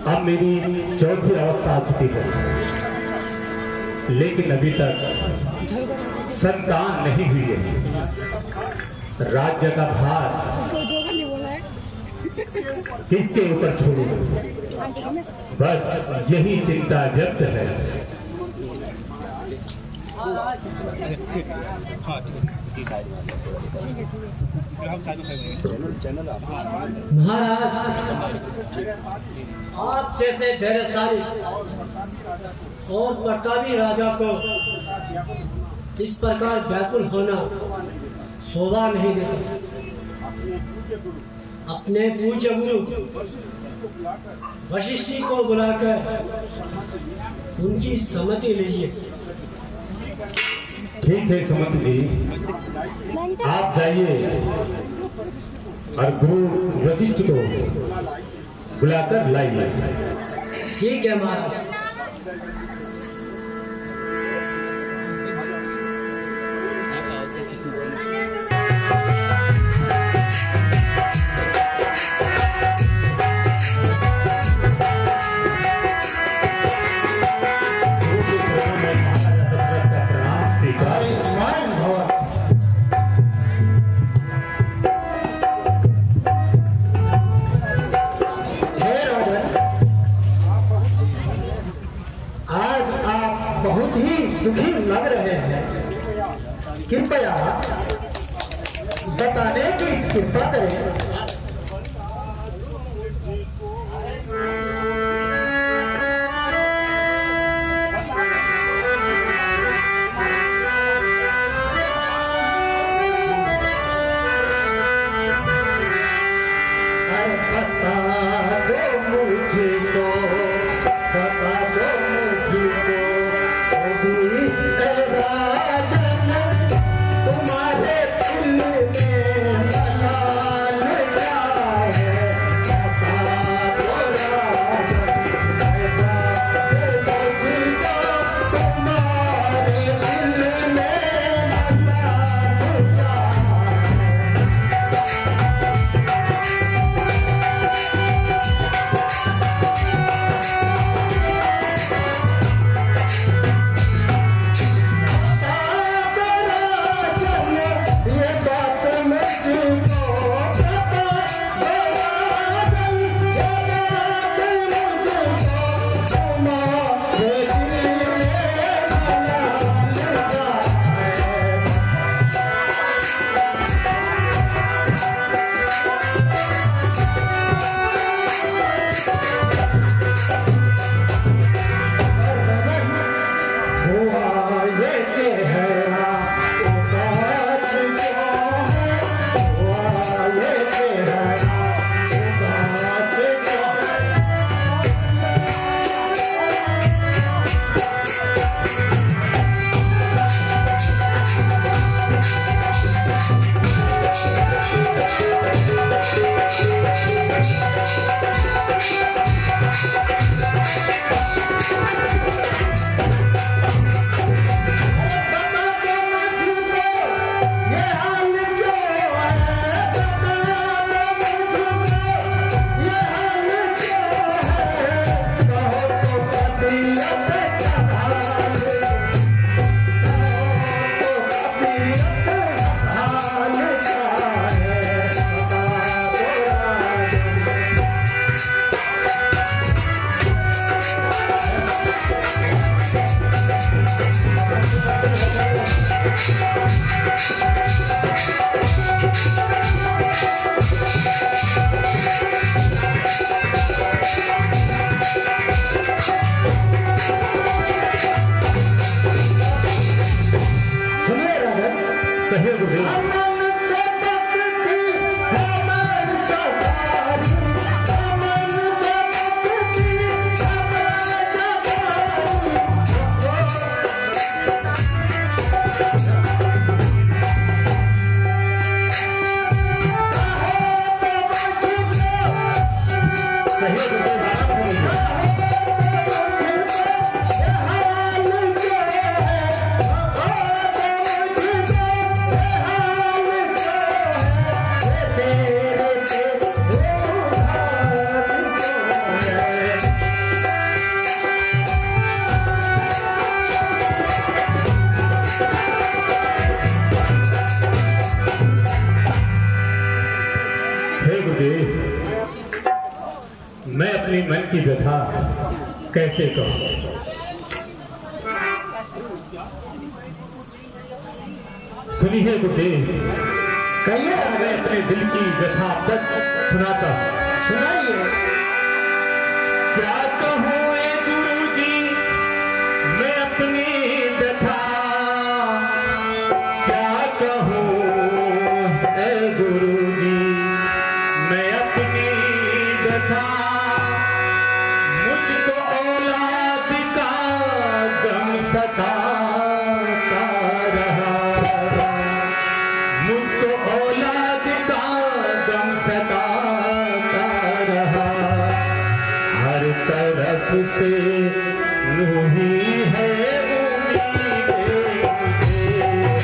अब मेरी चौथी अवस्था आ चुकी है, लेकिन अभी तक संतान नहीं हुई है। राज्य का भार किसके ऊपर छोड़ू, बस यही चिंता व्यक्त है। महाराज, आप जैसे धैर्यशाली और प्रतापी राजा को इस प्रकार व्याकुल होना शोभा नहीं देता। अपने पूज्य गुरु वशिष्ठ को बुलाकर उनकी सम्मति लीजिए। ठीक है सुमंत जी, आप जाइए और गुरु वशिष्ठ को बुलाकर लाइए। ठीक है महाराज। बहुत ही दुखी लग रहे हैं, कृपया बताने की कृपा करें। मैं अपने मन की व्यथा कैसे कहूं। सुनिए गुरुदेव, कहिए मैं अपने दिल की व्यथा आप तक सुनाता हूं। सुनाइए। क्या कहूं ए गुरुजी मैं अपनी व्यथा, क्या कहूं ए गुरुजी मैं अपनी व्यथा। मुझको औलाद का गम सताता रहा, मुझको औलाद का गम सताता रहा। हर तरफ से रूही है उम्मीदें मुझे,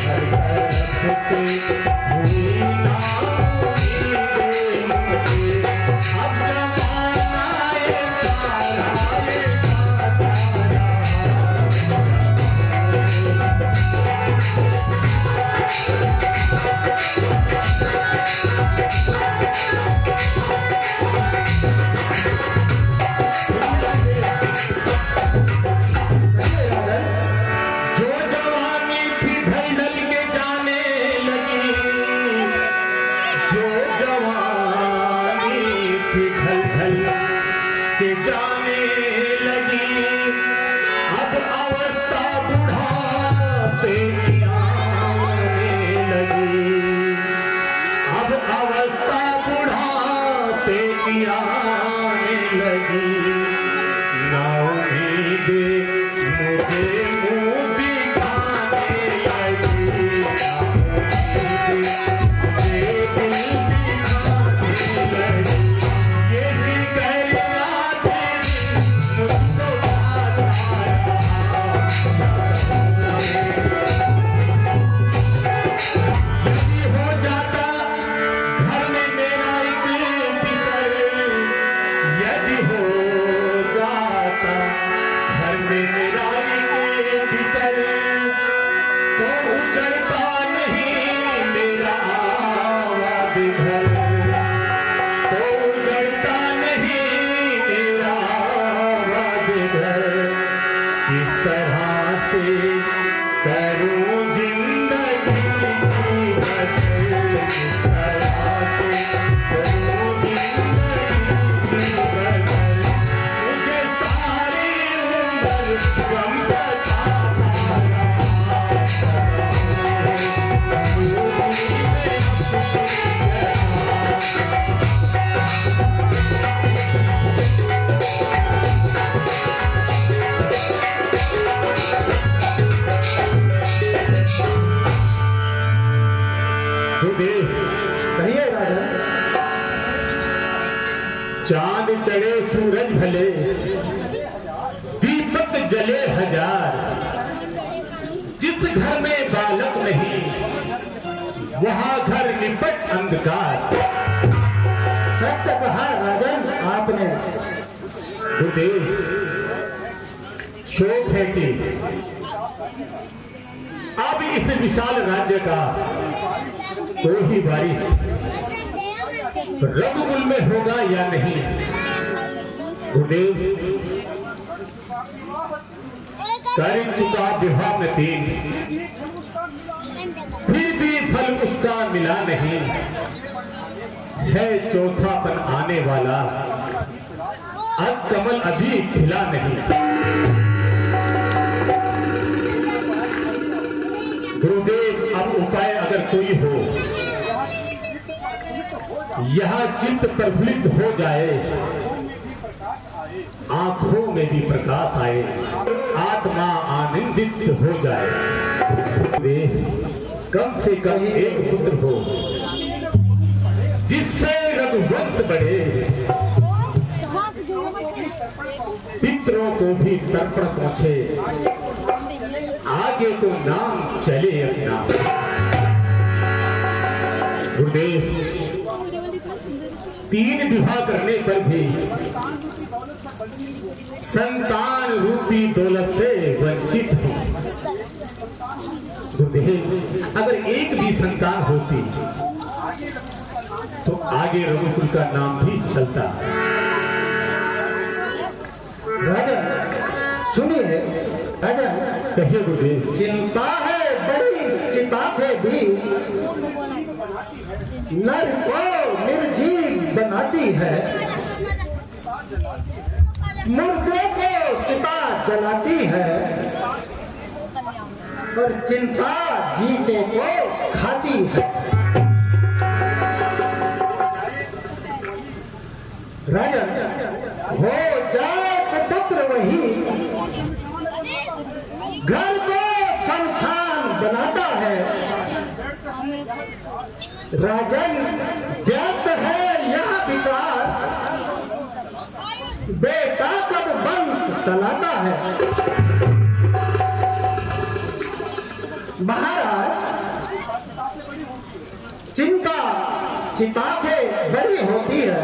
हर तरफ से रूही ना उम्मीदें मुझे। अब जमाना ये सारा जो जवानी थी ढल के जाने लगी, जो जवानी थी ढल के जाने लगी। अब अवस्था बुढ़ापे की आने लगी, अब अवस्था बुढ़ापे की आने लगी। ना उम्मीदें मुझे मुंह दिखाने लगी, ना उम्मीदें मुझे दिल दिखाने लगी। यही कहना तेरी मुझको आता यदि हो जाता घर में मेरा एक बिसर, यदि हो जाता घर में मेरा एक बिसर, तो उजड़ता नहीं मेरा आबाद घर, तो उजड़ता नहीं मेरा आबाद घर। किस तरह से करूं जिंदगी की बसर, किस तरह से करूं जिंदगी की बसर। मुझे सारी उम्र गम सताता रहा, गुरुदेव, कहिए राजा। चांद चढ़े सूरज भले, दीपक जले हजार। जिस घर में बालक नहीं वहां घर निपट अंधकार। सत्य कहा राजन आपने। गुरुदेव, शोक है कि अब इस विशाल राज्य का कोई वारिस रघुकुल में होगा या नहीं। गुरुदेव, कर चुका विवाह में 3, फिर भी फल उसका मिला नहीं। है चौथापन आने वाला, अब कमल अभी खिला नहीं। गुरुदेव, अब उपाय अगर कोई हो, यहाँ चित्त प्रफुल्लित हो जाए, आंखों में भी प्रकाश आए, आत्मा आनंदित हो जाए। कम से कम एक पुत्र हो जिससे रघुवंश बढ़े, पितरों को भी तर्पण पहुंचे, आगे तो नाम चले अपना। गुरुदेव, 3 विवाह करने पर भी संतान रूपी दौलत से वंचित हूं। गुरुदेव, अगर एक भी संतान होती तो आगे रघुकुल का नाम भी चलता। राजा कहिए गुरुदेव। चिंता है बड़ी चिता से भी नर को निर्जीव बनाती है, मुर्दे को चिता जलाती है और चिंता जीते को खाती है। राजन हो जाए पुत्र वही घर को शमशान बनाता है। राजन व्यर्थ है यह विचार, बेटा कब वंश चलाता है। महाराज चिंता चिता से बड़ी होती है,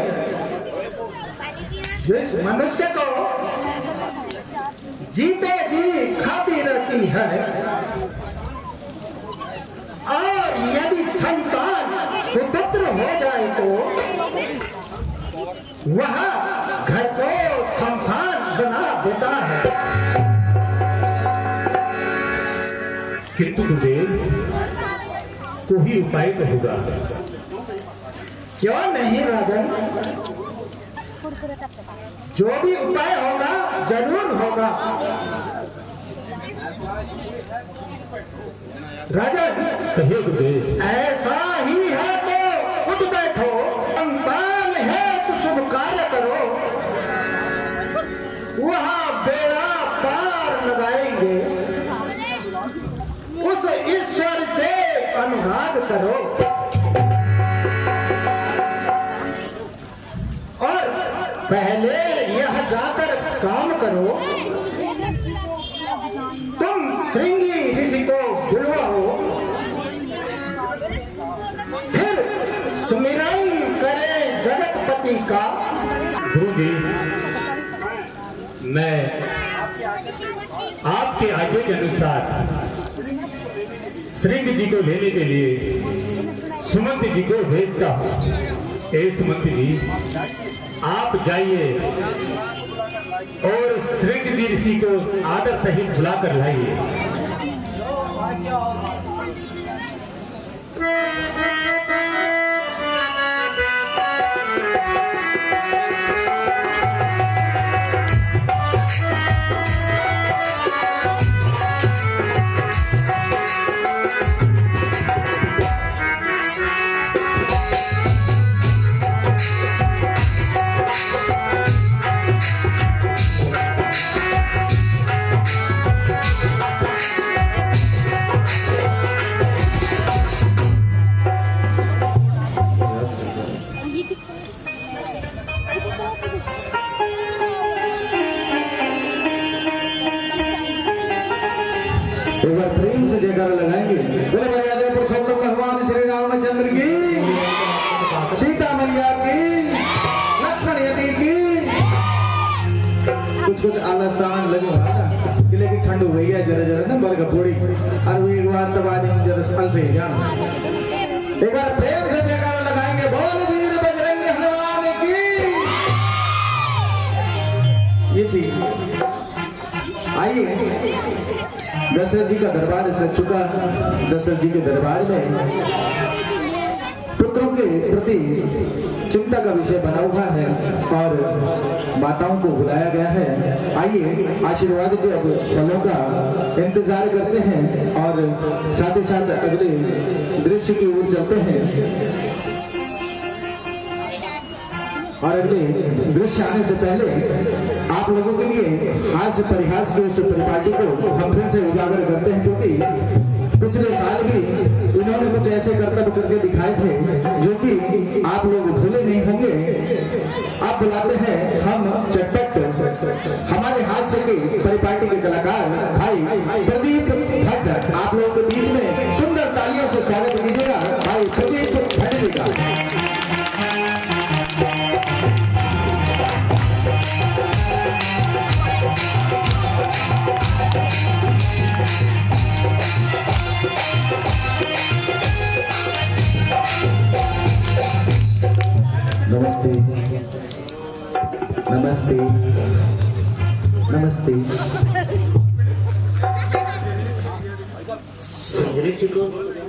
जिस मनुष्य को जीते जी खाती रहती है और यदि संतान पुत्र हो जाए तो वह घर को शमशान बना देता है। किंतु गुरुदेव कोई उपाय तो होगा। क्यों नहीं राजन, जो भी उपाय होगा जरूर होगा। राजन कहिए गुरुदेव। ऐसा ही है तो उठ बैठो, संतान है तो शुभ कार्य करो, वहां बेड़ा पार लगाएंगे, उस ईश्वर से अनुराग करो और पहले यह जाकर काम करो, तुम श्रृंगी ऋषि को बुलवाओ, फिर सुमिरन करें जगतपति का। गुरुजी मैं आपके आज्ञा के अनुसार श्रृंग जी को लेने के लिए सुमंत जी को भेजता हूँ। ए सुमंत जी आप जाइए और श्रृंग जी ऋषि को आदर सहित बुला कर लाइए। एक बार प्रेम से जयकारा लगाएंगे। बोले मर्यादा पुरुषोत्तम भगवान श्री रामचंद्र की, सीता मैया की, लक्ष्मण यति की। कुछ आलस्तान लगे हुआ कि लेकिन ठंड हो गई है जरा जरा ना बरगा पोड़ी और वो एक बार तब आदमी जरा स्पल से ही जान। एक बार प्रेम से जयकारा लगाएंगे। बोल वीर बजरंग हनुमान की। ये चीज आइए, दशरथ जी का दरबार सज चुका। दशरथ जी के दरबार में पुत्रों के प्रति चिंता का विषय बना हुआ है और माताओं को बुलाया गया है। आइए आशीर्वाद के अब फलों का इंतजार करते हैं और साथ ही साथ अगले दृश्य की ओर चलते हैं। और अगले दृश्य आने से पहले आप लोगों के लिए हास्य परिहास के उस परिपाटी को हम फिर से उजागर करते हैं, क्योंकि पिछले साल भी इन्होंने कुछ ऐसे कर्तव्य करके दिखाए थे जो कि आप लोग भूले नहीं होंगे। आप बुलाते हैं हम चटपट हमारे हास्य के परिपाटी के कलाकार भाई प्रदीप भट्ट। आप लोगों के बीच में सुंदर तालियों से स्वागत कीजिएगा भाई प्रदीप भट्ट जी का। नमस्ते नमस्ते नमस्ते। ऋषि को